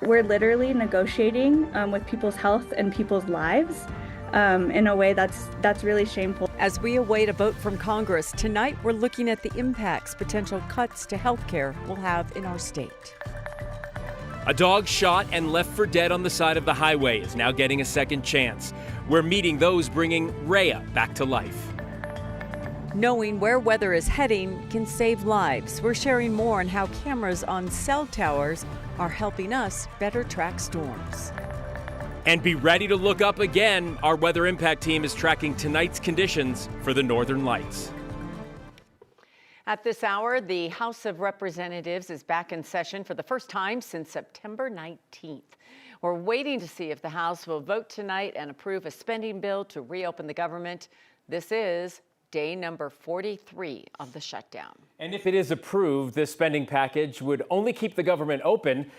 We're literally negotiating with people's health and people's lives in a way that's really shameful. As we await a vote from Congress, tonight we're looking at the impacts potential cuts to health care will have in our state. A dog shot and left for dead on the side of the highway is now getting a second chance. We're meeting those bringing Rhea back to life. Knowing where weather is heading can save lives. We're sharing more on how cameras on cell towers are helping us better track storms. And be ready to look up again. Our weather impact team is tracking tonight's conditions for the Northern Lights. At this hour, the House of Representatives is back in session for the first time since September 19th. We're waiting to see if the House will vote tonight and approve a spending bill to reopen the government. This is day number 43 of the shutdown. And if it is approved, this spending package would only keep the government open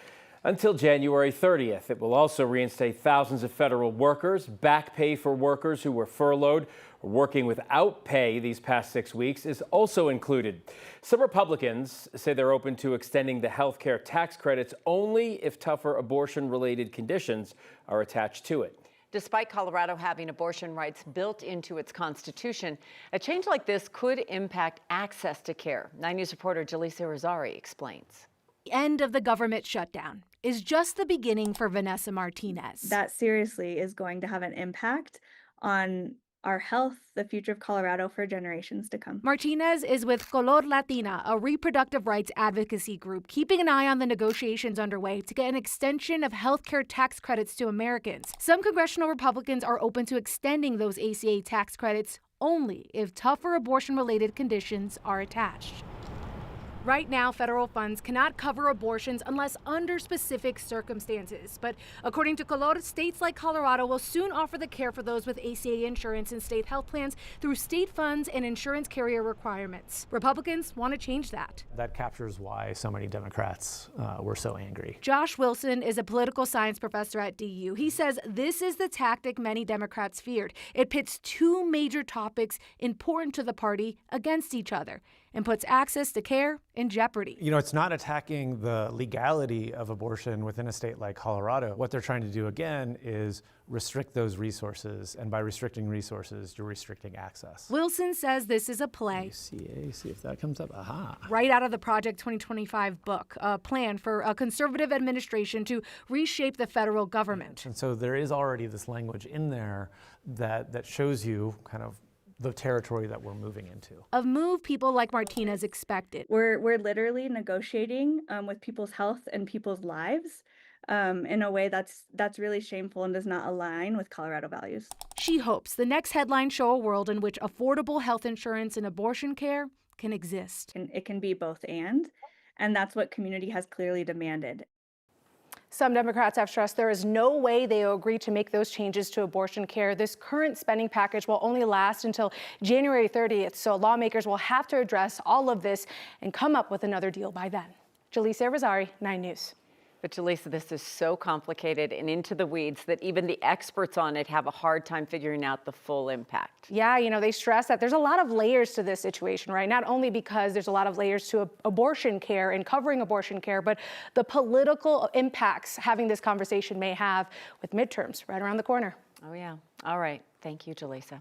until January 30th. It will also reinstate thousands of federal workers, back pay for workers who were furloughed or working without pay these past 6 weeks is also included. Some Republicans say they're open to extending the health care tax credits only if tougher abortion-related conditions are attached to it. Despite Colorado having abortion rights built into its constitution, a change like this could impact access to care. 9 News reporter Jaleesa Rosari explains. The end of the government shutdown is just the beginning for Vanessa Martinez. That seriously is going to have an impact on our health, the future of Colorado for generations to come. Martinez is with Color Latina, a reproductive rights advocacy group, keeping an eye on the negotiations underway to get an extension of healthcare tax credits to Americans. Some congressional Republicans are open to extending those ACA tax credits only if tougher abortion-related conditions are attached. Right now, federal funds cannot cover abortions unless under specific circumstances. But according to Color, states like Colorado will soon offer the care for those with ACA insurance and state health plans through state funds and insurance carrier requirements. Republicans want to change that. That captures why so many Democrats were so angry. Josh Wilson is a political science professor at DU. He says this is the tactic many Democrats feared. It pits two major topics important to the party against each other and puts access to care in jeopardy. You know, it's not attacking the legality of abortion within a state like Colorado. What they're trying to do again is restrict those resources, and by restricting resources, you're restricting access. Wilson says this is a play. ACA, see if that comes up. Aha. Right out of the Project 2025 book, a plan for a conservative administration to reshape the federal government. And so there is already this language in there that shows you kind of the territory that we're moving into. A move people like Martinez expected. We're literally negotiating with people's health and people's lives in a way that's really shameful and does not align with Colorado values. She hopes the next headlines show a world in which affordable health insurance and abortion care can exist. And it can be both and that's what community has clearly demanded. Some Democrats have stressed there is no way they will agree to make those changes to abortion care. This current spending package will only last until January 30th, so lawmakers will have to address all of this and come up with another deal by then. Jaleesa Rosari, 9 News. But Jaleesa, this is so complicated and into the weeds that even the experts on it have a hard time figuring out the full impact. Yeah, you know, they stress that there's a lot of layers to this situation, right? Not only because there's a lot of layers to abortion care and covering abortion care, but the political impacts having this conversation may have with midterms right around the corner. Oh, yeah. All right. Thank you, Jaleesa.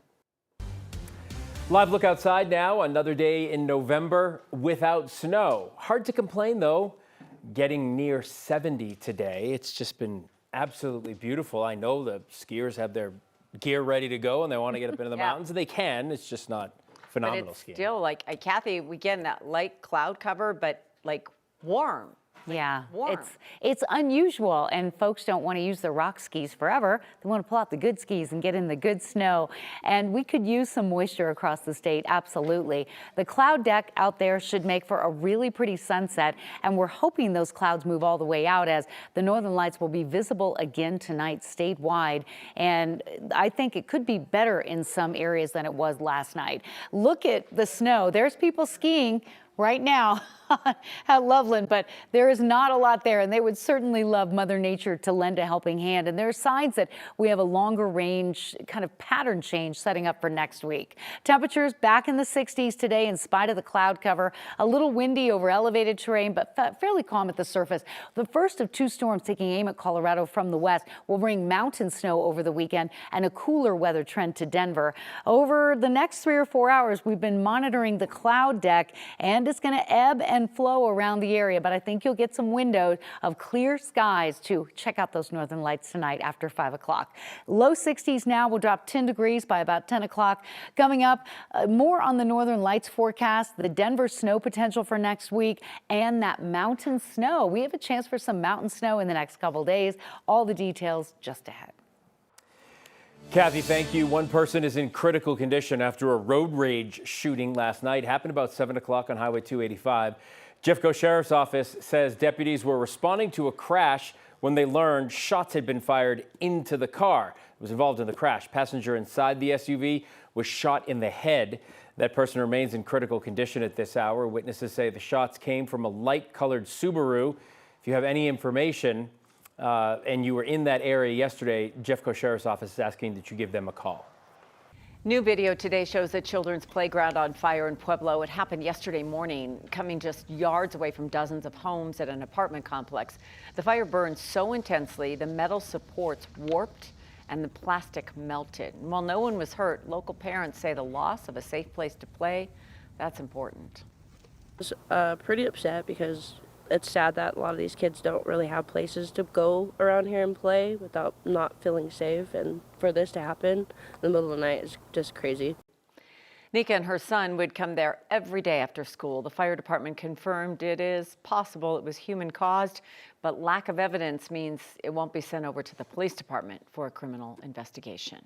Live look outside now. Another day in November without snow. Hard to complain, though. Getting near 70 today. It's just been absolutely beautiful. I know the skiers have their gear ready to go and they want to get up into the mountains. They can. It's just not phenomenal but it's skiing. Still, like, Kathy, we get that light cloud cover, but like warm. Yeah, warm. it's unusual, and folks don't want to use the rock skis forever. They want to pull out the good skis and get in the good snow. And we could use some moisture across the state, absolutely. The cloud deck out there should make for a really pretty sunset, and we're hoping those clouds move all the way out as the northern lights will be visible again tonight statewide. And I think it could be better in some areas than it was last night. Look at the snow. There's people skiing right now at Loveland, but there is not a lot there, and they would certainly love Mother Nature to lend a helping hand. And there are signs that we have a longer range kind of pattern change setting up for next week. Temperatures back in the 60s today in spite of the cloud cover. A little windy over elevated terrain, but fairly calm at the surface. The first of 2 storms taking aim at Colorado from the west will bring mountain snow over the weekend and a cooler weather trend to Denver. Over the next 3 or 4 hours, we've been monitoring the cloud deck, and it's going to ebb and flow around the area, but I think you'll get some windows of clear skies to check out those northern lights tonight after 5 o'clock. Low 60s now, will drop 10 degrees by about 10 o'clock. Coming up, more on the northern lights forecast, the Denver snow potential for next week, and that mountain snow. We have a chance for some mountain snow in the next couple days. All the details just ahead. Kathy, thank you. One person is in critical condition after a road rage shooting last night. Happened about 7 o'clock on Highway 285. Jeffco Sheriff's Office says deputies were responding to a crash when they learned shots had been fired into the car. It was involved in the crash. Passenger inside the SUV was shot in the head. That person remains in critical condition at this hour. Witnesses say the shots came from a light-colored Subaru. If you have any information and you were in that area yesterday, Jeffco Sheriff's Office is asking that you give them a call. New video today shows the children's playground on fire in Pueblo. It happened yesterday morning, coming just yards away from dozens of homes at an apartment complex. The fire burned so intensely, the metal supports warped and the plastic melted. And while no one was hurt, local parents say the loss of a safe place to play, that's important. I was pretty upset because it's sad that a lot of these kids don't really have places to go around here and play without not feeling safe. And for this to happen in the middle of the night is just crazy. Nika and her son would come there every day after school. The fire department confirmed it is possible it was human caused, but lack of evidence means it won't be sent over to the police department for a criminal investigation.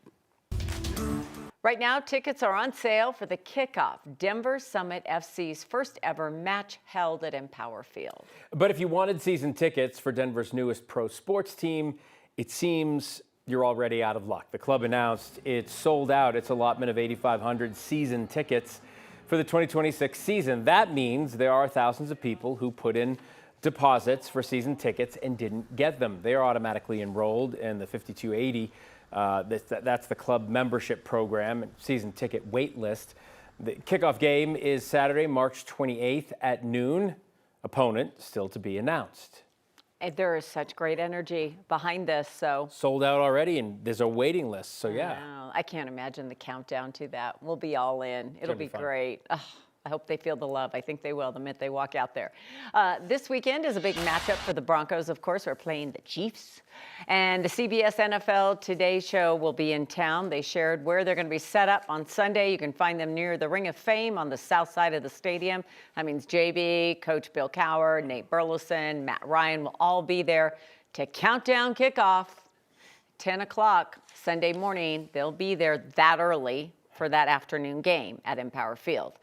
Right now, tickets are on sale for the kickoff, Denver Summit FC's first ever match held at Empower Field. But if you wanted season tickets for Denver's newest pro sports team, it seems you're already out of luck. The club announced it sold out its allotment of 8,500 season tickets for the 2026 season. That means there are thousands of people who put in deposits for season tickets and didn't get them. They are automatically enrolled in the 5280. That's the club membership program and season ticket wait list. The kickoff game is Saturday, March 28th at noon. Opponent still to be announced. And there is such great energy behind this, so. Sold out already, and there's a waiting list, so yeah. I can't imagine the countdown to that. We'll be all in. It'll be great. Oh, I hope they feel the love. I think they will the minute they walk out there. This weekend is a big matchup for the Broncos, of course. We're playing the Chiefs. And the CBS NFL Today show will be in town. They shared where they're going to be set up on Sunday. You can find them near the Ring of Fame on the south side of the stadium. That means JB, Coach Bill Cowher, Nate Burleson, Matt Ryan will all be there to count down kickoff. 10 o'clock Sunday morning. They'll be there that early for that afternoon game at Empower Field.